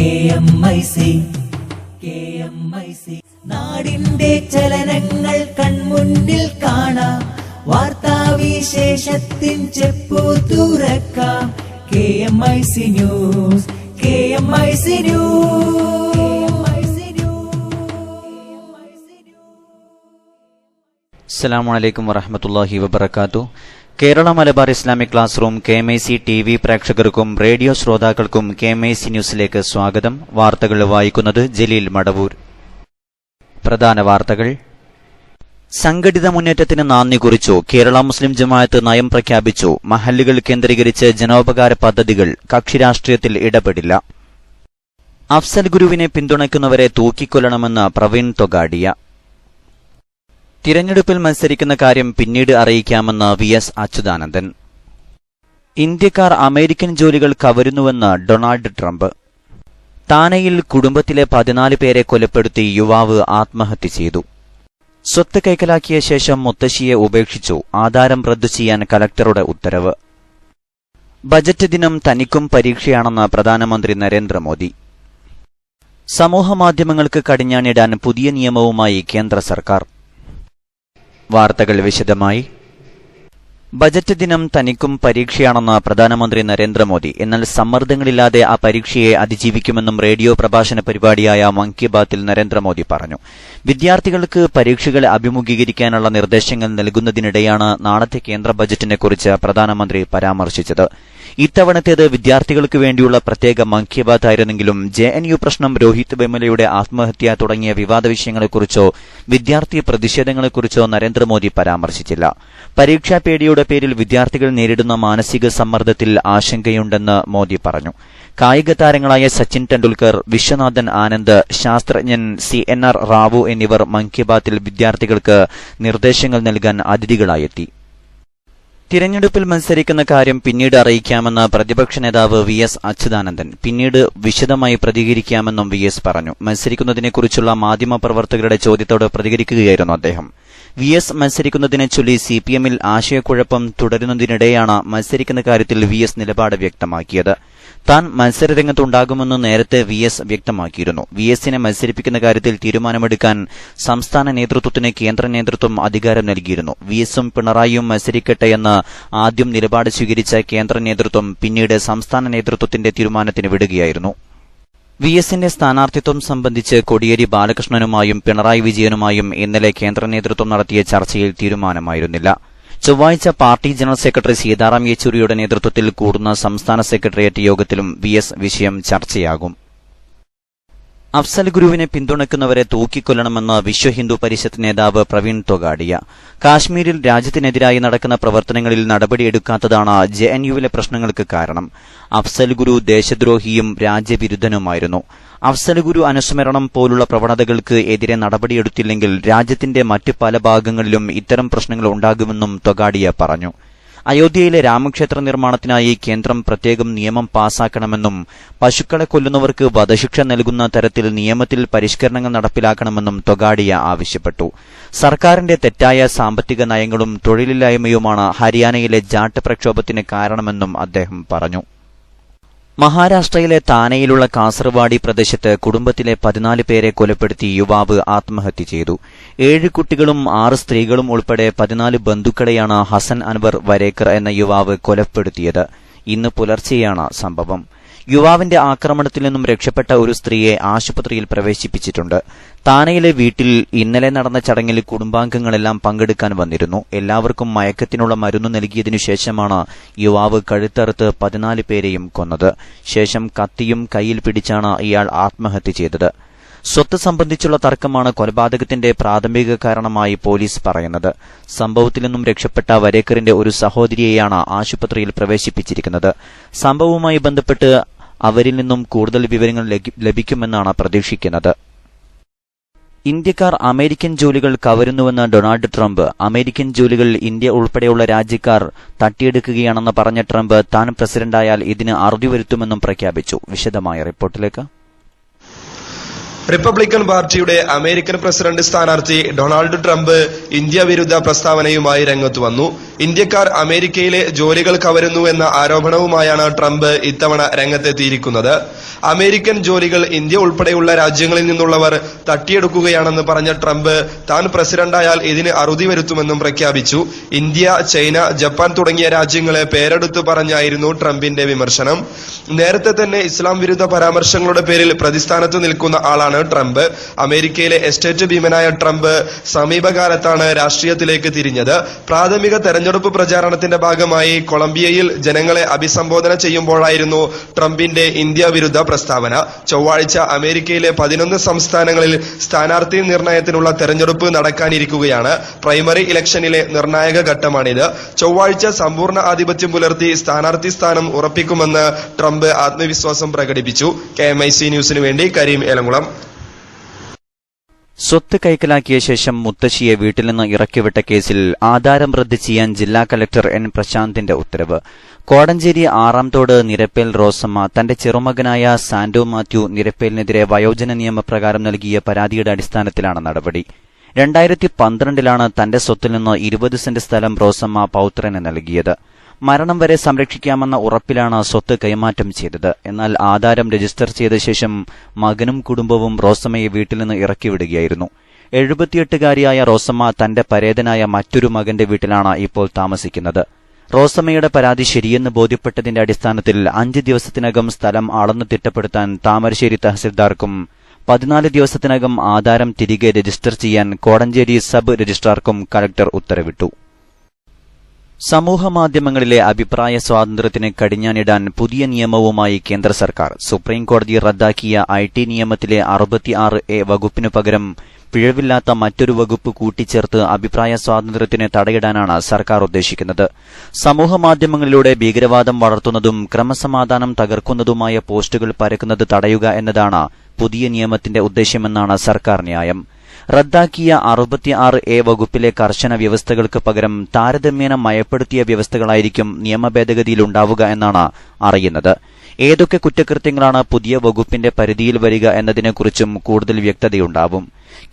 KMIC നാടിന്റെ ചലനങ്ങൾ കൺമുന്നിൽ കാണാം, വാർത്താവിശേഷത്തിൻ ചെപ്പു തുറക്കാം. KMIC news. അസ്സലാമു അലൈക്കും വറഹ്മത്തുള്ളാഹി വബറകാതുഹു. Kerala Malabar Islamic class room KMIC TV പ്രേക്ഷകർക്കും റേഡിയോ ശ്രോതാക്കൾക്കും KMIC ന്യൂസിലേക്ക് സ്വാഗതം. വാർത്തകൾ വായിക്കുന്നത് ജലീൽ മടവൂർ. പ്രധാന വാർത്തകൾ. സംഘടിത മുന്നേറ്റത്തിന് നാന്ദി കുറിച്ചു. കേരള മുസ്ലിം ജമാഅത്ത് നയം പ്രഖ്യാപിച്ചു. മഹല്ലുകൾ കേന്ദ്രീകരിച്ച് ജനോപകാര പദ്ധതികൾ. കക്ഷി രാഷ്ട്രീയത്തിൽ ഇടപെടില്ല. അഫ്സൽ ഗുരുവിനെ പിന്തുണയ്ക്കുന്നവരെ തൂക്കിക്കൊല്ലണമെന്ന് പ്രവീൺ തൊഗാഡിയ. തിരഞ്ഞെടുപ്പിൽ മത്സരിക്കുന്ന കാര്യം പിന്നീട് അറിയിക്കാമെന്ന് VS അച്യുതാനന്ദൻ. ഇന്ത്യക്കാർ അമേരിക്കൻ ജോലികൾ കവരുന്നുവെന്ന് ഡൊണാൾഡ് ട്രംപ്. താനെയിൽ കുടുംബത്തിലെ 14 പേരെ കൊലപ്പെടുത്തി യുവാവ് ആത്മഹത്യ ചെയ്തു. സ്വത്ത് കൈക്കലാക്കിയ ശേഷം മുത്തശ്ശിയെ ഉപേക്ഷിച്ചു. ആധാരം റദ്ദു ചെയ്യാൻ കലക്ടറുടെ ഉത്തരവ്. ബജറ്റ് ദിനം തനിക്കും പരീക്ഷയാണെന്ന് പ്രധാനമന്ത്രി നരേന്ദ്രമോദി. സമൂഹമാധ്യമങ്ങൾക്ക് കടിഞ്ഞാണിടാൻ പുതിയ നിയമവുമായി കേന്ദ്ര സർക്കാർ. വാർത്തകൾ വിശദമായി. ബജറ്റ് ദിനം തനിക്കും പരീക്ഷയാണെന്ന് പ്രധാനമന്ത്രി നരേന്ദ്രമോദി. എന്നാൽ സമ്മർദ്ദങ്ങളില്ലാതെ ആ പരീക്ഷയെ അതിജീവിക്കുമെന്നും റേഡിയോ പ്രഭാഷണ പരിപാടിയായ മൻ കി ബാത്തിൽ നരേന്ദ്രമോദി പറഞ്ഞു. വിദ്യാർത്ഥികൾക്ക് പരീക്ഷകളെ അഭിമുഖീകരിക്കാനുള്ള നിർദ്ദേശങ്ങൾ നൽകുന്നതിനിടെയാണ് നാളത്തെ കേന്ദ്ര ബജറ്റിനെക്കുറിച്ച് പ്രധാനമന്ത്രി പരാമർശിച്ചത്. ഇത്തവണത്തേത് വിദ്യാർത്ഥികൾക്ക് വേണ്ടിയുള്ള പ്രത്യേക മൻ കി ബാത്ത് ആയിരുന്നെങ്കിലും JNU പ്രശ്നം, രോഹിത് വെമുലയുടെ ആത്മഹത്യ തുടങ്ങിയ വിവാദ വിഷയങ്ങളെക്കുറിച്ചോ വിദ്യാർത്ഥി പ്രതിഷേധങ്ങളെക്കുറിച്ചോ നരേന്ദ്രമോദി പരാമർശിച്ചില്ല. പരീക്ഷാ പേടിയുടെ പേരിൽ വിദ്യാർത്ഥികൾ നേരിടുന്ന മാനസിക സമ്മർദ്ദത്തിൽ ആശങ്കയുണ്ടെന്ന് മോദി പറഞ്ഞു. കായിക താരങ്ങളായ സച്ചിൻ ടെണ്ടുൽക്കർ, വിശ്വനാഥൻ ആനന്ദ്, ശാസ്ത്രജ്ഞൻ CNR റാവു എന്നിവർ മൻ കി ബാത്തിൽ വിദ്യാർത്ഥികൾക്ക് നിർദ്ദേശങ്ങൾ നൽകാൻ അതിഥികളായെത്തി. തിരഞ്ഞെടുപ്പിൽ മത്സരിക്കുന്ന കാര്യം പിന്നീട് അറിയിക്കാമെന്ന് പ്രതിപക്ഷ നേതാവ് VS അച്യുതാനന്ദൻ. പിന്നീട് വിശദമായി പ്രതികരിക്കാമെന്നും VS പറഞ്ഞു. മത്സരിക്കുന്നതിനെക്കുറിച്ചുള്ള മാധ്യമപ്രവർത്തകരുടെ ചോദ്യത്തോട് പ്രതികരിക്കുകയായിരുന്നു അദ്ദേഹം. VS മത്സരിക്കുന്നതിനെ ചൊല്ലി CPMൽ ആശയക്കുഴപ്പം തുടരുന്നതിനിടെയാണ് മത്സരിക്കുന്ന കാര്യത്തിൽ VS നിലപാട് വ്യക്തമാക്കിയത്. താൻ മത്സരരംഗത്തുണ്ടാകുമെന്ന് നേരത്തെ VS വ്യക്തമാക്കിയിരുന്നു. VSനെ മത്സരിപ്പിക്കുന്ന കാര്യത്തിൽ തീരുമാനമെടുക്കാൻ സംസ്ഥാന നേതൃത്വത്തിന് കേന്ദ്ര നേതൃത്വം അധികാരം നൽകിയിരുന്നു. VSും പിണറായിയും മത്സരിക്കട്ടെയെന്ന് ആദ്യം നിലപാട് സ്വീകരിച്ച കേന്ദ്ര നേതൃത്വം പിന്നീട് സംസ്ഥാന നേതൃത്വത്തിന്റെ തീരുമാനത്തിന് വിടുകയായിരുന്നു. VSന്റെ സ്ഥാനാർത്ഥിത്വം സംബന്ധിച്ച് കോടിയേരി ബാലകൃഷ്ണനുമായും പിണറായി വിജയനുമായും ഇന്നലെ കേന്ദ്ര നേതൃത്വം നടത്തിയ ചർച്ചയിൽ തീരുമാനമായിരുന്നില്ല. ചൊവ്വാഴ്ച പാർട്ടി ജനറൽ സെക്രട്ടറി സീതാറാം യെച്ചൂരിയുടെ നേതൃത്വത്തിൽ കൂടുന്ന സംസ്ഥാന സെക്രട്ടേറിയറ്റ് യോഗത്തിലും VS വിഷയം ചർച്ചയാകും. അഫ്സൽ ഗുരുവിനെ പിന്തുണയ്ക്കുന്നവരെ തൂക്കിക്കൊല്ലണമെന്ന് വിശ്വ ഹിന്ദു പരിഷത്ത് നേതാവ് പ്രവീൺ തൊഗാഡിയ. കാശ്മീരിൽ രാജ്യത്തിനെതിരായി നടക്കുന്ന പ്രവർത്തനങ്ങളിൽ നടപടിയെടുക്കാത്തതാണ് JNUവിലെ പ്രശ്നങ്ങൾക്ക് കാരണം. അഫ്സൽ ഗുരു ദേശദ്രോഹിയും രാജ്യവിരുദ്ധനുമായിരുന്നു. അഫ്സൽ ഗുരു അനുസ്മരണം പോലുള്ള പ്രവണതകൾക്ക് എതിരെ നടപടിയെടുത്തില്ലെങ്കിൽ രാജ്യത്തിന്റെ മറ്റ് പല ഭാഗങ്ങളിലും ഇത്തരം പ്രശ്നങ്ങൾ ഉണ്ടാകുമെന്നും തൊഗാഡിയ പറഞ്ഞു. അയോധ്യയിലെ രാമക്ഷേത്ര നിർമ്മാണത്തിനായി കേന്ദ്രം പ്രത്യേകം നിയമം പാസാക്കണമെന്നും പശുക്കളെ കൊല്ലുന്നവർക്ക് വധശിക്ഷ നൽകുന്ന തരത്തിൽ നിയമത്തിൽ പരിഷ്കരണങ്ങൾ നടപ്പിലാക്കണമെന്നും തൊഗാഡിയ ആവശ്യപ്പെട്ടു. സർക്കാരിന്റെ തെറ്റായ സാമ്പത്തിക നയങ്ങളും തൊഴിലില്ലായ്മയുമാണ് ഹരിയാനയിലെ ജാട്ട് പ്രക്ഷോഭത്തിന് കാരണമെന്നും അദ്ദേഹം പറഞ്ഞു. മഹാരാഷ്ട്രയിലെ താനെയിലുള്ള കാസർവാടി പ്രദേശത്ത് കുടുംബത്തിലെ 14 പേരെ കൊലപ്പെടുത്തി യുവാവ് ആത്മഹത്യ ചെയ്തു. 7 കുട്ടികളും 6 സ്ത്രീകളും ഉൾപ്പെടെ 14 ബന്ധുക്കളെയാണ് ഹസൻ അൻവർ വരേക്കർ എന്ന യുവാവ് കൊലപ്പെടുത്തിയത്. ഇന്ന് പുലർച്ചെയാണ് സംഭവം. യുവാവിന്റെ ആക്രമണത്തിൽ നിന്നും രക്ഷപ്പെട്ട ഒരു സ്ത്രീയെ ആശുപത്രിയിൽ പ്രവേശിപ്പിച്ചിട്ടുണ്ട്. താനെയിലെ വീട്ടിൽ ഇന്നലെ നടന്ന ചടങ്ങിൽ കുടുംബാംഗങ്ങളെല്ലാം പങ്കെടുക്കാൻ വന്നിരുന്നു. എല്ലാവർക്കും മയക്കത്തിനുള്ള മരുന്ന് നൽകിയതിനു ശേഷമാണ് യുവാവ് കഴുത്തറുത്ത് 14 പേരെയും കൊന്നത്. ശേഷം കത്തിയും കയ്യിൽ പിടിച്ചാണ് ഇയാൾ ആത്മഹത്യ ചെയ്തത്. സ്വത്ത് സംബന്ധിച്ചുള്ള തർക്കമാണ് കൊലപാതകത്തിന്റെ പ്രാഥമിക കാരണമായി പോലീസ് പറയുന്നത്. സംഭവത്തിൽ നിന്നും രക്ഷപ്പെട്ട വരേക്കറിന്റെ ഒരു സഹോദരിയെയാണ് ആശുപത്രിയിൽ പ്രവേശിപ്പിച്ചിരിക്കുന്നത്. സംഭവവുമായി ബന്ധപ്പെട്ട് അവരിൽ നിന്നും കൂടുതൽ വിവരങ്ങൾ ലഭിക്കുമെന്നാണ് പ്രതീക്ഷിക്കുന്നത്. ഇന്ത്യക്കാർ അമേരിക്കൻ ജോലികൾ കവരുന്നുവെന്ന് ഡൊണാൾഡ് ട്രംപ്. അമേരിക്കൻ ജോലികൾ ഇന്ത്യ ഉൾപ്പെടെയുള്ള രാജ്യക്കാർ തട്ടിയെടുക്കുകയാണെന്ന് പറഞ്ഞ ട്രംപ് താൻ പ്രസിഡന്റായാൽ ഇതിന് അറുതി വരുത്തുമെന്നും പ്രഖ്യാപിച്ചു. വിശദമായ റിപ്പോർട്ടിലേക്ക്. റിപ്പബ്ലിക്കൻ പാർട്ടിയുടെ അമേരിക്കൻ പ്രസിഡന്റ് സ്ഥാനാർത്ഥി ഡൊണാൾഡ് ട്രംപ് ഇന്ത്യ വിരുദ്ധ പ്രസ്താവനയുമായി രംഗത്തു വന്നു. ഇന്ത്യക്കാർ അമേരിക്കയിലെ ജോലികൾ കവരുന്നുവെന്ന ആരോപണവുമായാണ് ട്രംപ് ഇത്തവണ രംഗത്തെത്തിയിരിക്കുന്നത്. അമേരിക്കൻ ജോലികൾ ഇന്ത്യ ഉൾപ്പെടെയുള്ള രാജ്യങ്ങളിൽ നിന്നുള്ളവർ തട്ടിയെടുക്കുകയാണെന്ന് പറഞ്ഞ ട്രംപ് താൻ പ്രസിഡന്റായാൽ ഇതിന് അറുതി വരുത്തുമെന്നും പ്രഖ്യാപിച്ചു. ഇന്ത്യ, ചൈന, ജപ്പാൻ തുടങ്ങിയ രാജ്യങ്ങളെ പേരെടുത്തു പറഞ്ഞായിരുന്നു ട്രംപിന്റെ വിമർശനം. നേരത്തെ തന്നെ ഇസ്ലാം വിരുദ്ധ പരാമർശങ്ങളുടെ പേരിൽ പ്രതിസ്ഥാനത്ത് നിൽക്കുന്ന ആളാണ് ട്രംപ്. അമേരിക്കയിലെ എസ്റ്റേറ്റ് ഭീമനായ ട്രംപ് സമീപകാലത്താണ് രാഷ്ട്രീയത്തിലേക്ക് തിരിഞ്ഞത്. പ്രാഥമിക തെരഞ്ഞെടുപ്പ് പ്രചാരണത്തിന്റെ ഭാഗമായി കൊളംബിയയിൽ ജനങ്ങളെ അഭിസംബോധന ചെയ്യുമ്പോഴായിരുന്നു ട്രംപിന്റെ ഇന്ത്യ വിരുദ്ധ പ്രസ്താവന. ചൊവ്വാഴ്ച അമേരിക്കയിലെ 11 സംസ്ഥാനങ്ങളിൽ സ്ഥാനാർത്ഥി നിർണയത്തിനുള്ള തെരഞ്ഞെടുപ്പ് നടക്കാനിരിക്കുകയാണ്. പ്രൈമറി ഇലക്ഷനിലെ നിർണായക ഘട്ടമാണിത്. ചൊവ്വാഴ്ച സമ്പൂർണ്ണ ആധിപത്യം പുലർത്തി സ്ഥാനാർത്ഥി സ്ഥാനം ഉറപ്പിക്കുമെന്ന് ട്രംപ് ആത്മവിശ്വാസം പ്രകടിപ്പിച്ചു. KMIC ന്യൂസിനു വേണ്ടി കരീം ഏലംകുളം. സ്വത്ത് കൈക്കലാക്കിയ ശേഷം മുത്തശ്ശിയെ വീട്ടിൽ നിന്ന് ഇറക്കിവിട്ട കേസിൽ ആധാരം റദ്ദ് ചെയ്യാൻ ജില്ലാ കലക്ടർ N. പ്രശാന്തിന്റെ ഉത്തരവ്. കോടഞ്ചേരി ആറാംതോട് നിരപ്പേൽ റോസമ്മ തന്റെ ചെറുമകനായ സാന്റോ മാത്യു നിരപ്പേലിനെതിരെ വയോജന നിയമപ്രകാരം നൽകിയ പരാതിയുടെ അടിസ്ഥാനത്തിലാണ് നടപടി. 2012 തന്റെ സ്വത്തിൽ നിന്ന് 20 സെന്റ് സ്ഥലം റോസമ്മ പൌത്രന് നൽകിയത്. മരണം വരെ സംരക്ഷിക്കാമെന്ന ഉറപ്പിലാണ് സ്വത്ത് കൈമാറ്റം ചെയ്തത്. എന്നാൽ ആധാരം രജിസ്റ്റർ ചെയ്ത ശേഷം മകനും കുടുംബവും റോസമ്മയെ വീട്ടിൽ നിന്ന് ഇറക്കിവിടുകയായിരുന്നു. 78-കാരിയായ റോസമ്മ തന്റെ പരേതനായ മറ്റൊരു മകന്റെ വീട്ടിലാണ് ഇപ്പോൾ താമസിക്കുന്നത്. റോസമ്മയുടെ പരാതി ശരിയെന്ന് ബോധ്യപ്പെട്ടതിന്റെ അടിസ്ഥാനത്തിൽ 5 ദിവസത്തിനകം സ്ഥലം അളന്നു തിട്ടപ്പെടുത്താൻ താമരശ്ശേരി തഹസിൽദാർക്കും 14 ദിവസത്തിനകം ആധാരം തിരികെ രജിസ്റ്റർ ചെയ്യാൻ കോടഞ്ചേരി സബ് രജിസ്ട്രാർക്കും കലക്ടർ ഉത്തരവിട്ടു. സമൂഹമാധ്യമങ്ങളിലെ അഭിപ്രായ സ്വാതന്ത്ര്യത്തിന് കടിഞ്ഞാണിടാൻ പുതിയ നിയമവുമായി കേന്ദ്ര സർക്കാർ. സുപ്രീംകോടതി റദ്ദാക്കിയ IT നിയമത്തിലെ 66A വകുപ്പിനു പകരം പിഴവില്ലാത്ത മറ്റൊരു വകുപ്പ് കൂട്ടിച്ചേർത്ത് അഭിപ്രായ സ്വാതന്ത്ര്യത്തിന് തടയിടാനാണ് സർക്കാർ ഉദ്ദേശിക്കുന്നത്. സമൂഹമാധ്യമങ്ങളിലൂടെ ഭീകരവാദം വളർത്തുന്നതും ക്രമസമാധാനം തകർക്കുന്നതുമായ പോസ്റ്റുകൾ പരക്കുന്നത് തടയുക എന്നതാണ് പുതിയ നിയമത്തിന്റെ ഉദ്ദേശ്യമെന്നാണ് സർക്കാർ ന്യായം. റദ്ദാക്കിയ 66A വകുപ്പിലെ കർശന വ്യവസ്ഥകൾക്ക് പകരം താരതമ്യേന മയപ്പെടുത്തിയ വ്യവസ്ഥകളായിരിക്കും നിയമഭേദഗതിയിലുണ്ടാവുക എന്നാണ് അറിയുന്നത്. ഏതൊക്കെ കുറ്റകൃത്യങ്ങളാണ് പുതിയ വകുപ്പിന്റെ പരിധിയിൽ വരിക എന്നതിനെക്കുറിച്ചും കൂടുതൽ വ്യക്തതയുണ്ടാവും.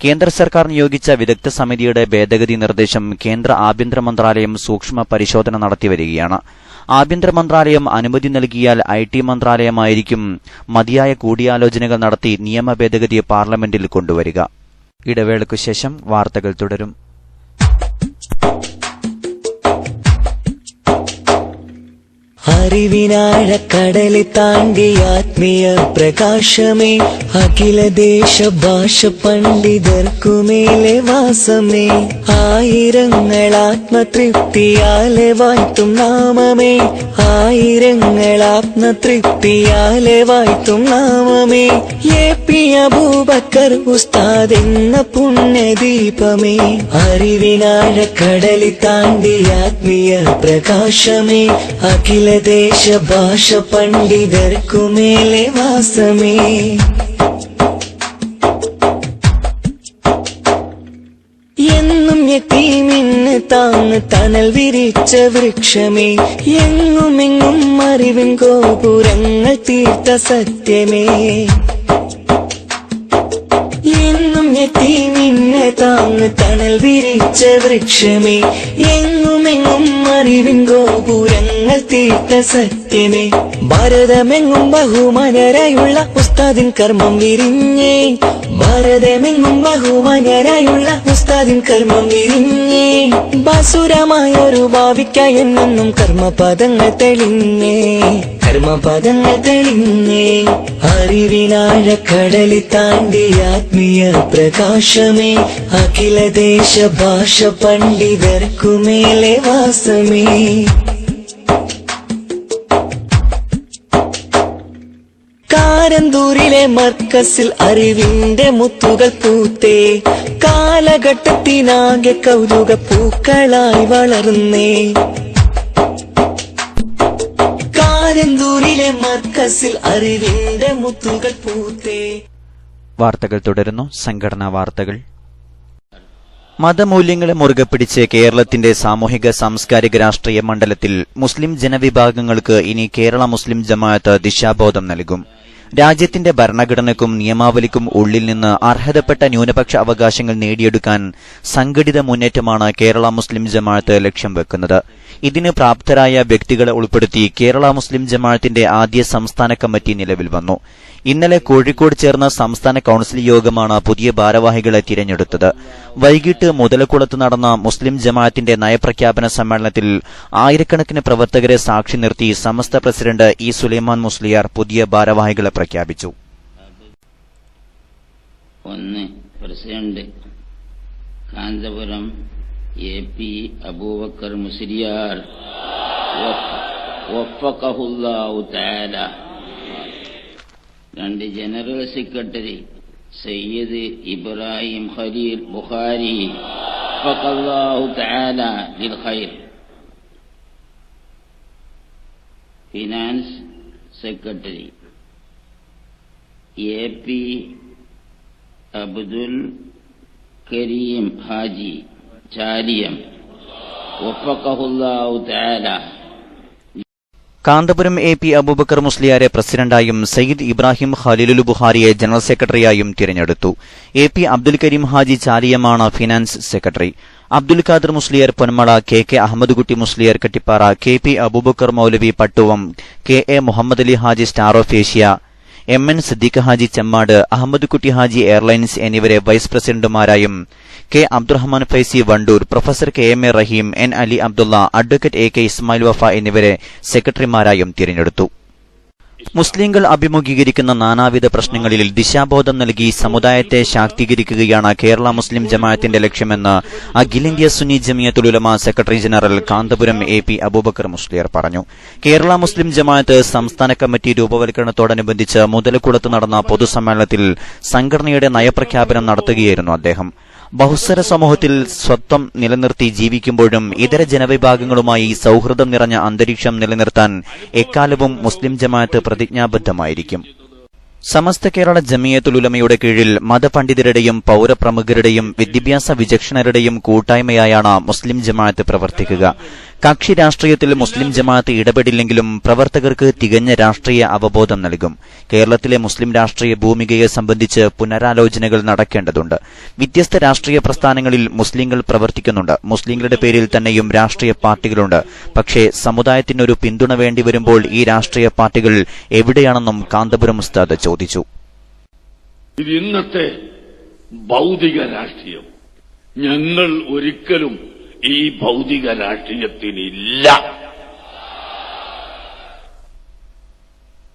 കേന്ദ്ര സർക്കാർ നിയോഗിച്ച വിദഗ്ധ സമിതിയുടെ ഭേദഗതി നിർദ്ദേശം കേന്ദ്ര ആഭ്യന്തര മന്ത്രാലയം സൂക്ഷ്മ പരിശോധന നടത്തിവരികയാണ്. ആഭ്യന്തര മന്ത്രാലയം അനുമതി നൽകിയാൽ IT മന്ത്രാലയമായിരിക്കും മതിയായ കൂടിയാലോചനകൾ നടത്തി നിയമ ഭേദഗതി പാർലമെന്റിൽ കൊണ്ടുവരിക. ഇടവേളയ്ക്കു ശേഷം വാർത്തകൾ തുടരും. അറിവിനാഴക്കടല് താണ്ടി ആത്മീയ പ്രകാശമേ, അഖില ദേശ ഭാഷ പണ്ഡിതർക്കുമേലെ വാസമേ, ആയിരങ്ങൾ ആത്മതൃപ്തിയാലെ വാഴ്ത്തും നാമമേ, ആയിരങ്ങൾ ആത്മതൃപ്തിയാലെ വാഴ്ത്തും നാമമേ, AP അബൂബക്കർ ഉസ്താദ് എന്ന പുണ്യദീപമേ, അറിവിനാഴക്കടല് താണ്ടി ആത്മീയ പ്രകാശമേ, അഖില ദേശ ഭാഷ പണ്ഡിതർക്കുമേലെ വാസമേ. എന്നും യതീമിന് താങ്ങ് തണൽ വിരിച്ച വൃക്ഷമേ, എങ്ങുമെങ്ങും അറിവിൻ ഗോപുരങ്ങൾ തീർത്ത സത്യമേ, എന്നും യതീമിന് താങ്ങ് തണൽ വിരിച്ച വൃക്ഷമേ, എങ്ങുമെങ്ങും അറിവിൻ ഗോപുരങ്ങൾ തീർത്ത സത്യമേ, ഭാരതമെങ്ങും ബഹുമാനരായുള്ള ഉസ്താദിൻ കർമ്മം വിരിഞ്ഞേ, ഭാരതമെങ്ങും ബഹുമാനരായുള്ള ഉസ്താദിൻ കർമ്മം വിരിഞ്ഞേ, ബാസുരമായൊരു ഭാവിക്കായി എന്നും കർമ്മപദങ്ങൾ തെളിഞ്ഞേ, കർമ്മപദങ്ങൾ തെളിഞ്ഞേ, അറിവിനാഴക്കടല് താണ്ടി ആത്മീയ പ്രകാശമേ, അഖില ദേശ ഭാഷ പണ്ഡിതർക്കുമേലെ വാസമേ. കാരന്തൂരിലെ മർക്കസിൽ അറിവിന്റെ മുത്തുകൾ പൂത്തേ, കാലഘട്ടത്തിനാകെ കൗതുക പൂക്കളായി വളർന്നേ, കാരന്തൂരിലെ മർക്കസിൽ അറിവിന്റെ മുത്തുകൾ പൂത്തേ. വാർത്തകൾ തുടരുന്നു. സംഘടനാ വാർത്തകൾ. മതമൂല്യങ്ങളെ മുറുകെ പിടിച്ച് കേരളത്തിന്റെ സാമൂഹിക സാംസ്കാരിക രാഷ്ട്രീയ മണ്ഡലത്തിൽ മുസ്ലിം ജനവിഭാഗങ്ങൾക്ക് ഇനി കേരള മുസ്ലിം ജമാഅത്ത് ദിശാബോധം നൽകും. രാജ്യത്തിന്റെ ഭരണഘടനയ്ക്കും നിയമാവലിക്കും ഉള്ളിൽ നിന്ന് അർഹതപ്പെട്ട ന്യൂനപക്ഷ അവകാശങ്ങൾ നേടിയെടുക്കാൻ സംഘടിത മുന്നേറ്റമാണ് കേരള മുസ്ലിം ജമാഅത്ത് ലക്ഷ്യം വെക്കുന്നത്. ഇതിന് പ്രാപ്തരായ വ്യക്തികളെ ഉൾപ്പെടുത്തി കേരള മുസ്ലിം ജമാഅത്തിന്റെ ആദ്യ സംസ്ഥാന കമ്മിറ്റി നിലവിൽ വന്നു. ഇന്നലെ കോഴിക്കോട് ചേർന്ന സംസ്ഥാന കൌൺസിൽ യോഗമാണ് പുതിയ ഭാരവാഹികളെ തിരഞ്ഞെടുത്തത്. വൈകിട്ട് മുതലക്കുളത്ത് നടന്ന മുസ്ലിം ജമാഅത്തിന്റെ നയപ്രഖ്യാപന സമ്മേളനത്തിൽ ആയിരക്കണക്കിന് പ്രവർത്തകരെ സാക്ഷി നിർത്തി സമസ്ത പ്രസിഡന്റ് ഇ സുലൈമാൻ മുസ്ലിയാർ പുതിയ ഭാരവാഹികളെ പ്രഖ്യാപിച്ചു. പ്രസിഡന്റ് കാന്തപുരം AP അബൂബക്കർ മുസ്ലിയാർ വഫഖഹുല്ലാഹു തആല. 2 ജനറൽ സെക്രട്ടറി സയ്യിദ് ഇബ്രാഹിം ഖലീൽ ബുഖാരി വഫഖഹുല്ലാഹു തആല ലിൽ ഖൈർ. Finance secretary AP Abdul Kareem Haji Chaliyam വഫഖഹുല്ലാഹു തആല. കാന്തപുരം AP അബൂബക്കർ മുസ്ലിയാരെ പ്രസിഡന്റായും സയ്യിദ് ഇബ്രാഹിം ഖലീലുൽ ബുഖാരിയെ ജനറൽ സെക്രട്ടറിയായും തിരഞ്ഞെടുത്തു. AP അബ്ദുൽ കരീം ഹാജി ചാലിയമാണ് finance secretary. Abdul Khader Musliyar Ponmala, KK Ahammed Kutty Musliyar Kattippara, KP Aboobacker Moulavi Pattuvam, KA Muhammad Ali Haji star of Asia, MN Siddique Haji Chemmad, Ahammed Kutty Haji airlines എന്നിവരെ വൈസ് പ്രസിഡന്റുമാരായും K Abdurahman Faizy Wandoor, professor KMA Raheem, N Ali Abdulla, advocate AK Ismail Wafa എന്നിവരെ സെക്രട്ടറിമാരായും തിരഞ്ഞെടുത്തു. മുസ്ലിംകൾ അഭിമുഖീകരിക്കുന്ന നാനാവിധ പ്രശ്നങ്ങളിൽ ദിശാബോധം നൽകി സമുദായത്തെ ശാക്തീകരിക്കുകയാണ് കേരള മുസ്ലിം ജമാഅത്തിന്റെ ലക്ഷ്യമെന്ന് അഖിലേന്ത്യാ Sunni Jamiyyathul Ulama secretary general Kanthapuram AP Aboobacker Musliyar പറഞ്ഞു. കേരള മുസ്ലിം ജമാഅത്ത് സംസ്ഥാന കമ്മിറ്റി രൂപവൽക്കരണത്തോടനുബന്ധിച്ച് മുതലക്കുളത്ത് നടന്ന പൊതുസമ്മേളനത്തിൽ സംഘടനയുടെ നയപ്രഖ്യാപനം നടത്തുകയായിരുന്നു അദ്ദേഹം. ബഹുസ്വര സമൂഹത്തിൽ സ്വത്വം നിലനിർത്തി ജീവിക്കുമ്പോഴും ഇതര ജനവിഭാഗങ്ങളുമായി സൌഹൃദം നിറഞ്ഞ അന്തരീക്ഷം നിലനിർത്താൻ എക്കാലവും മുസ്ലിം ജമാഅത്ത് പ്രതിജ്ഞാബദ്ധമായിരിക്കും. സമസ്ത കേരള ജമിയത്തുൽ ഉലമയുടെ കീഴിൽ മതപണ്ഡിതരുടെയും പൌരപ്രമുഖരുടെയും വിദ്യാഭ്യാസ വിചക്ഷണരുടെയും കൂട്ടായ്മയായാണ് മുസ്ലിം ജമാഅത്ത് പ്രവർത്തിക്കുക. കക്ഷി രാഷ്ട്രീയത്തിൽ മുസ്ലിം ജമാഅത്ത് ഇടപെടില്ലെങ്കിലും പ്രവർത്തകർക്ക് തികഞ്ഞ രാഷ്ട്രീയ അവബോധം നൽകും. കേരളത്തിലെ മുസ്ലിം രാഷ്ട്രീയ ഭൂമികയെ സംബന്ധിച്ച് പുനരാലോചനകൾ നടക്കേണ്ടതുണ്ട്. വ്യത്യസ്ത രാഷ്ട്രീയ പ്രസ്ഥാനങ്ങളിൽ മുസ്ലിങ്ങൾ പ്രവർത്തിക്കുന്നുണ്ട്. മുസ്ലിങ്ങളുടെ പേരിൽ തന്നെയും രാഷ്ട്രീയ പാർട്ടികളുണ്ട്. പക്ഷേ സമുദായത്തിനൊരു പിന്തുണ വേണ്ടിവരുമ്പോൾ ഈ രാഷ്ട്രീയ പാർട്ടികൾ എവിടെയാണെന്നും കാന്തപുരം ഉസ്താദ് ചോദിച്ചു. ഇത് ഇന്നത്തെ ഭൗതിക രാഷ്ട്രീയം. ഞങ്ങൾ ഒരിക്കലും ഈ ഭൗതിക രാഷ്ട്രീയത്തിനില്ല.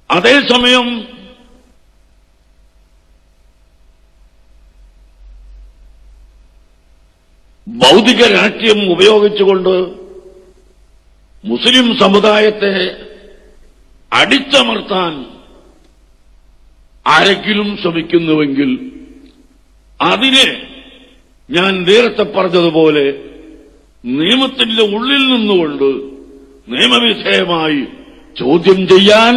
അതേസമയം ഭൗതിക രാഷ്ട്രീയം ഉപയോഗിച്ചുകൊണ്ട് മുസ്ലിം സമുദായത്തെ അടിച്ചമർത്താൻ ആരെങ്കിലും ശ്രമിക്കുന്നുവെങ്കിൽ അതിനെ ഞാൻ നേരത്തെ പറഞ്ഞതുപോലെ നിയമത്തിന്റെ ഉള്ളിൽ നിന്നുകൊണ്ട് നിയമവിധേയമായി ചോദ്യം ചെയ്യാൻ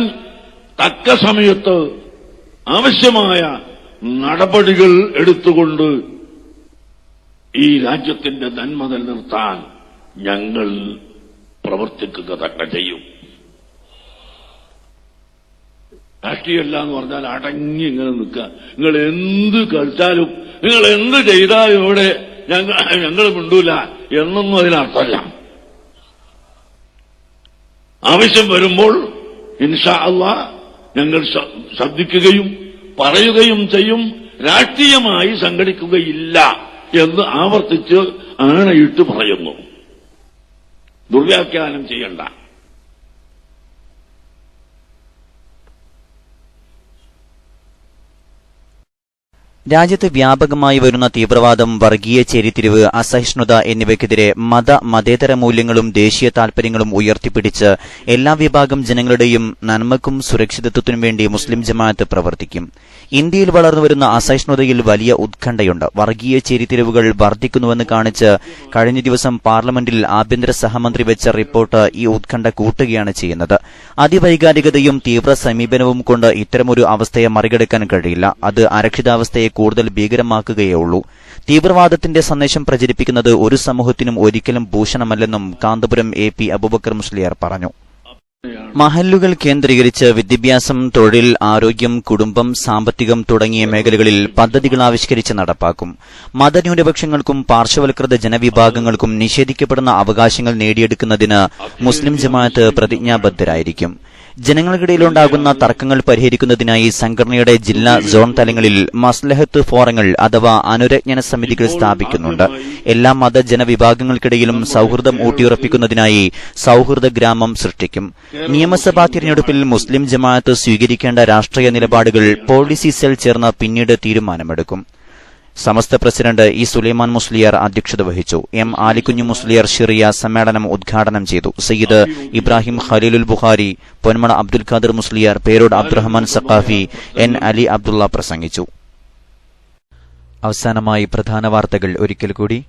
തക്ക സമയത്ത് ആവശ്യമായ നടപടികൾ എടുത്തുകൊണ്ട് ഈ രാജ്യത്തിന്റെ നന്മ നിലനിർത്താൻ ഞങ്ങൾ പ്രവർത്തിക്കുക തന്നെ ചെയ്യും. രാഷ്ട്രീയമല്ല എന്ന് പറഞ്ഞാൽ അടങ്ങി ഇങ്ങനെ നിൽക്കുക. നിങ്ങൾ എന്ത് കളിച്ചാലും നിങ്ങൾ എന്ത് ചെയ്താലും ഇവിടെ ഞങ്ങൾ മിണ്ടൂല എന്നൊന്നും അതിനർത്ഥമല്ല. ആവശ്യം വരുമ്പോൾ ഇൻഷാ അല്ലാഹ് ഞങ്ങൾ ശ്രദ്ധിക്കുകയും പറയുകയും ചെയ്യും. രാഷ്ട്രീയമായി സംഘടിക്കുകയില്ല എന്ന് ആവർത്തിച്ച് ആണയിട്ട് പറയുന്നു. ദുർവ്യാഖ്യാനം ചെയ്യണ്ട. രാജ്യത്ത് വ്യാപകമായി വരുന്ന തീവ്രവാദം, വർഗീയ ചേരിതിരിവ്, അസഹിഷ്ണുത എന്നിവയ്ക്കെതിരെ മതേതര മൂല്യങ്ങളും ദേശീയ താൽപര്യങ്ങളും ഉയർത്തിപ്പിടിച്ച് എല്ലാ വിഭാഗം ജനങ്ങളുടെയും നന്മക്കും സുരക്ഷിതത്വത്തിനും വേണ്ടി മുസ്ലിം ജമാഅത്ത് പ്രവർത്തിക്കും. ഇന്ത്യയിൽ വളർന്നുവരുന്ന അസഹിഷ്ണുതയിൽ വലിയ ഉത്കണ്ഠയുണ്ട്. വർഗീയ ചേരിതിരിവുകൾ വർദ്ധിക്കുന്നുവെന്ന് കാണിച്ച് കഴിഞ്ഞ ദിവസം പാർലമെന്റിൽ ആഭ്യന്തര സഹമന്ത്രി വെച്ച റിപ്പോർട്ട് ഈ ഉത്കണ്ഠ കൂട്ടുകയാണ് ചെയ്യുന്നത്. അതിവൈകാരികതയും തീവ്ര സമീപനവും കൊണ്ട് ഇത്തരമൊരു അവസ്ഥയെ മറികടക്കാൻ കഴിയില്ല. അത് അരക്ഷിതാവസ്ഥയെ കൂടുതൽ ഭീകരമാക്കുകയേ ഉള്ളൂ. തീവ്രവാദത്തിന്റെ സന്ദേശം പ്രചരിപ്പിക്കുന്നത് ഒരു സമൂഹത്തിനും ഒരിക്കലും ഭൂഷണമല്ലെന്നും കാന്തപുരം AP അബൂബക്കർ മുസ്ലിയാർ പറഞ്ഞു. മഹല്ലുകൾ കേന്ദ്രീകരിച്ച് വിദ്യാഭ്യാസം, തൊഴിൽ, ആരോഗ്യം, കുടുംബം, സാമ്പത്തികം തുടങ്ങിയ മേഖലകളിൽ പദ്ധതികൾ ആവിഷ്കരിച്ച് നടപ്പാക്കും. മതന്യൂനപക്ഷങ്ങൾക്കും പാർശ്വവൽകൃത ജനവിഭാഗങ്ങൾക്കും നിഷേധിക്കപ്പെടുന്ന അവകാശങ്ങൾ നേടിയെടുക്കുന്നതിന് മുസ്ലിം ജമാഅത്ത് പ്രതിജ്ഞാബദ്ധരായിരിക്കും. ജനങ്ങൾക്കിടയിലുണ്ടാകുന്ന തർക്കങ്ങൾ പരിഹരിക്കുന്നതിനായി സംഘടനയുടെ ജില്ലാ, സോൺ തലങ്ങളിൽ മസ്ലഹത്ത് ഫോറങ്ങൾ അഥവാ അനുരജ്ഞന സമിതികൾ സ്ഥാപിക്കുന്നുണ്ട്. എല്ലാ മതജനവിഭാഗങ്ങൾക്കിടയിലും സൌഹൃദം ഊട്ടിയുറപ്പിക്കുന്നതിനായി സൌഹൃദ ഗ്രാമം സൃഷ്ടിക്കും. നിയമസഭാ തിരഞ്ഞെടുപ്പിൽ മുസ്ലിം ജമാഅത്ത് സ്വീകരിക്കേണ്ട രാഷ്ട്രീയ നിലപാടുകൾ പോളിസി സെൽ ചേർന്ന് പിന്നീട് തീരുമാനമെടുക്കും. സമസ്ത പ്രസിഡന്റ് ഇ സുലൈമാൻ മുസ്ലിയാർ അധ്യക്ഷത വഹിച്ചു. എം ആലിക്കുഞ്ഞു മുസ്ലിയാർ ഷിറിയ സമ്മേളനം ഉദ്ഘാടനം ചെയ്തു. സയ്യിദ് ഇബ്രാഹിം ഖലീലുൽ ബുഖാരി, പൊന്മണ അബ്ദുൽ ഖാദർ മുസ്ലിയാർ, പേരോട് അബ്ദുറഹ്മാൻ സഖാഫി, എൻ അലി അബ്ദുള്ള പ്രസംഗിച്ചു. അവസാനമായി പ്രധാന വാർത്തകൾ ഒരിക്കൽ കൂടി.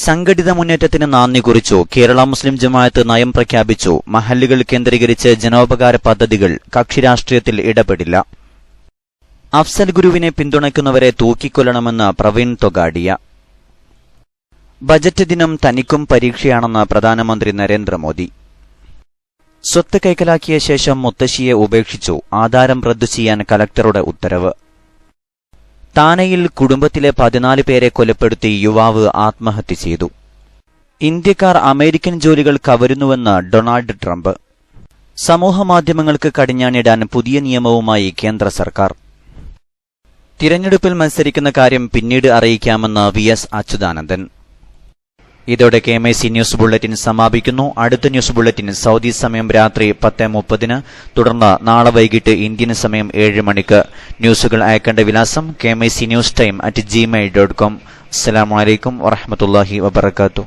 സംഘടിത മുന്നേറ്റത്തിന് നാന്ദി കുറിച്ചു. കേരള മുസ്ലിം ജമാഅത്ത് നയം പ്രഖ്യാപിച്ചു. മഹല്ലുകൾ കേന്ദ്രീകരിച്ച് ജനോപകാര പദ്ധതികൾ. കക്ഷി രാഷ്ട്രീയത്തിൽ ഇടപെടില്ല. അഫ്സൽ ഗുരുവിനെ പിന്തുണയ്ക്കുന്നവരെ തൂക്കിക്കൊല്ലണമെന്ന് പ്രവീൺ തൊഗാഡിയ. ബജറ്റ് ദിനം തനിക്കും പരീക്ഷയാണെന്ന് പ്രധാനമന്ത്രി നരേന്ദ്രമോദി. സ്വത്ത് കൈക്കലാക്കിയ ശേഷം മുത്തശ്ശിയെ ഉപേക്ഷിച്ചു. ആധാരം റദ്ദു ചെയ്യാൻ കലക്ടറുടെ ഉത്തരവ്. താനയിൽ കുടുംബത്തിലെ 14 പേരെ കൊലപ്പെടുത്തി യുവാവ് ആത്മഹത്യ ചെയ്തു. ഇന്ത്യക്കാർ അമേരിക്കൻ ജോലികൾ കവരുന്നുവെന്ന് ഡൊണാൾഡ് ട്രംപ്. സമൂഹമാധ്യമങ്ങൾക്ക് കടിഞ്ഞാണിടാൻ പുതിയ നിയമവുമായി കേന്ദ്ര സർക്കാർ. തിരഞ്ഞെടുപ്പിൽ മത്സരിക്കുന്ന കാര്യം പിന്നീട് അറിയിക്കാമെന്ന് VS അച്യുതാനന്ദൻ. ഇതോടെ KMIC ന്യൂസ് ബുള്ളറ്റിൻ സമാപിക്കുന്നു. അടുത്ത ന്യൂസ് ബുള്ളറ്റിൻ സൗദി സമയം രാത്രി 10:30, തുടർന്ന് നാളെ വൈകിട്ട് ഇന്ത്യൻ സമയം 7 മണിക്ക്. ന്യൂസുകൾ അയക്കേണ്ട വിലാസം KMIC News Time @gmail.com. അസ്സലാമു അലൈക്കും വറഹ്മത്തുള്ളാഹി വബറകാതുഹു.